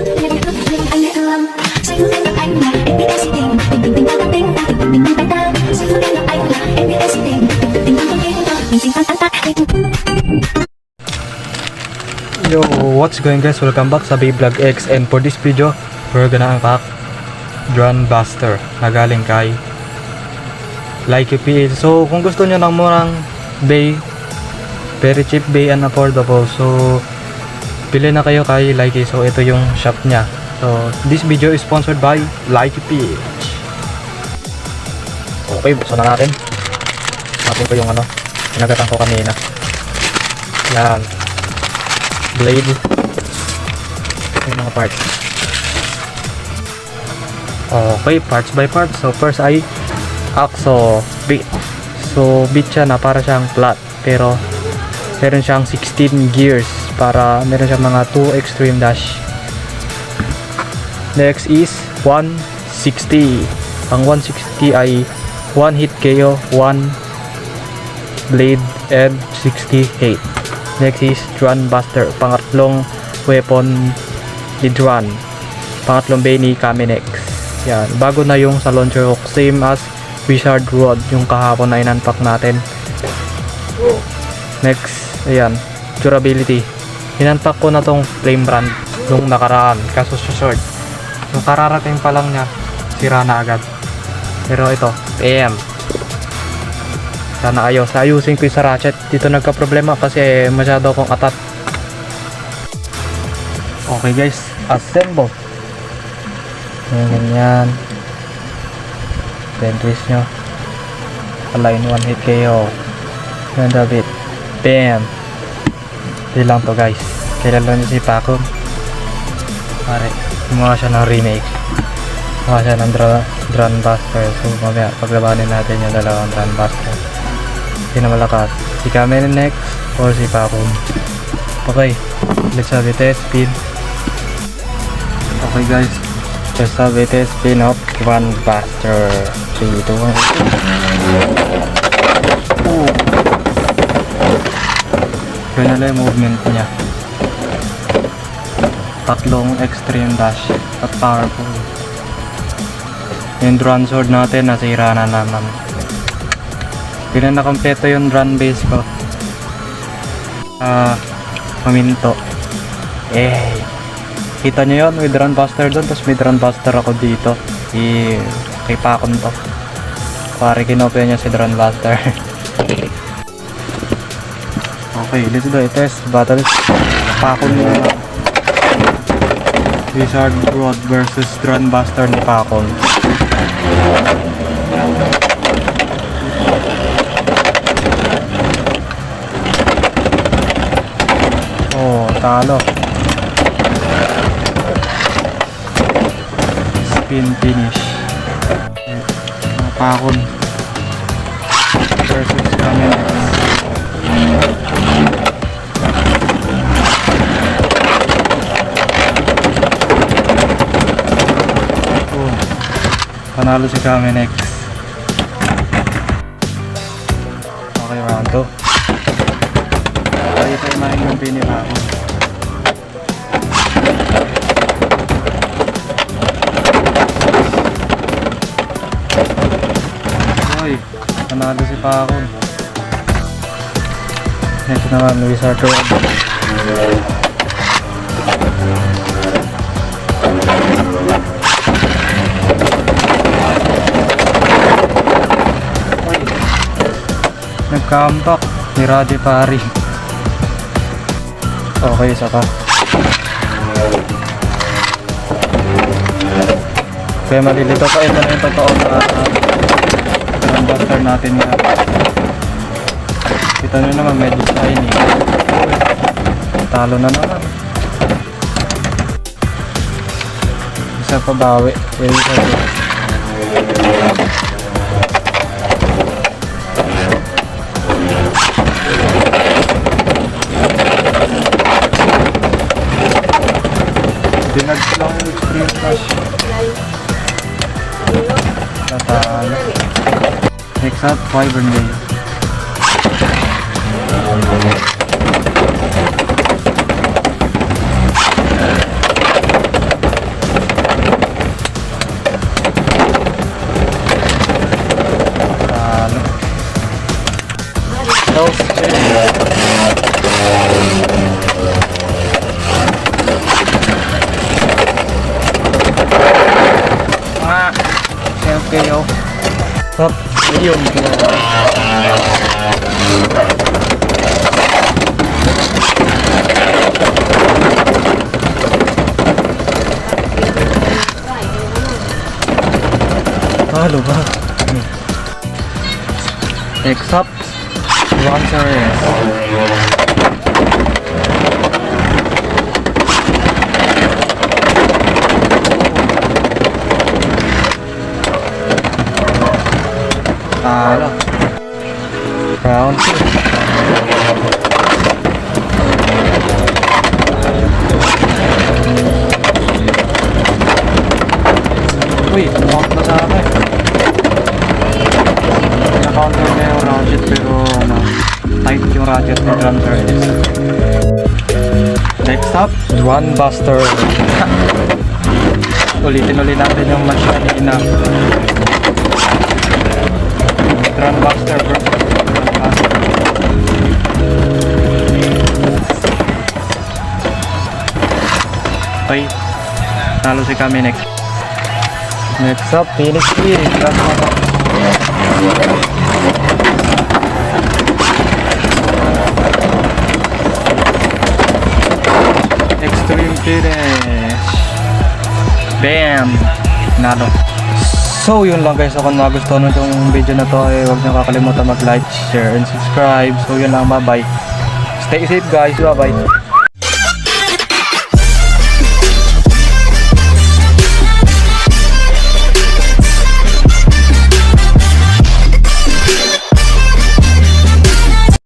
Yo, what's going guys? Welcome back sa Vlog X, and for this video, we're gonna unpack Drone Buster na galing kay Like PH. So, kung gusto nyo ng murang bay, very cheap bay and affordable, so pili na kayo kay Like. So, ito yung shop niya. So, this video is sponsored by Like PH. Okay, buksan na natin. Natin ko yung pinagatan ko kanina. Yan. Blade. Yung mga parts. Okay, parts by parts. So, first ay axle bit. So, bit siya na para siyang flat. Pero, meron siyang 16 gears. Para, meron siyang mga 2 extreme dash. Next is 160. Ang 160 ay 1 hit KO, 1 blade, and 68. Next is Drone Buster, pangatlong weapon ni Drone, pangatlong bay ni Kaminex. Yan, bago na yung sa launcher hook, same as Wizard Rod yung kahapon na inunpack natin. Next, ayan, durability. Inunpack ko na tong Flame Brand nung nakaraan, kaso short. Yung kararating pa lang niya, sira na agad. Pero ito, PM. Sana ayusin ko yung sa ratchet. Dito nagka-problema kasi masyado akong atat. Okay guys, assemble. Ganyan. Then twist nyo. Align 1 hit KO. Ganda bit. Bam. Hindi lang to guys. Kailan nyo si Paco. Pare, gumawa siya ng remake. Gumawa siya ng Drone Buster. So mamaya paglabanin natin yung dalawang Drone Buster. Sino malakas? Si Kaminex or si Pacom? Okay, let's have it spin. Okay guys, let's have it spin up Drone Buster. 3, 2, 1. Ganun lang yung movement niya. Tatlong extreme dash at powerful. Yung drone sword natin nasira na naman. Hindi na nakompleto yung drone base ko. Paminto. Kita nyo yun, may Drone Buster doon, tapos may Drone Buster ako dito. Kay Pacom to. Pare kinopya niya si Drone Buster. Okay, let's do it. Test battle. Pacom niya. Wizard Rod versus Drone Buster ni Pacom. Talo. Spin finish. Pacom versus Kaminex. Panalo si Kaminex. Okay, round 2. Tayo tayo mahin yung pinipako. Oy, panalo si Pacom. Ito naman, Wizard Rod. Nag-comeback ni Radi Pari. Okay, isa pa. Kaya malilito pa, ito na yung totoo na Drone Buster natin nga. Kita nyo naman, medyo shiny. Talo na naman. Isa pa bawi. Pwede isa pa. Dinag lang yung extreme dash. Tatalo. Next up, Wyvern Day. Hell's KO. Stop. Ayun. Halo ba? Next up, Bronzeress. Halo. Round 2. Uy, umawak na sa akin. Na-counter na yung ratchet pero ano, tight yung ratchet ni Bronzeress. Next up, Drone Buster. Ulitin natin yung match kanina. Drone Buster versus Drone Buster. Okay, talo si kami next. Next up, Phoenix Spirit. Extreme finish. Bam! Nalo. So yun lang guys, kung nagustuhan mo itong video na to ay huwag niyo kakalimutan mag-like, share, and subscribe. So yun lang, bye bye. Stay safe guys, bye bye.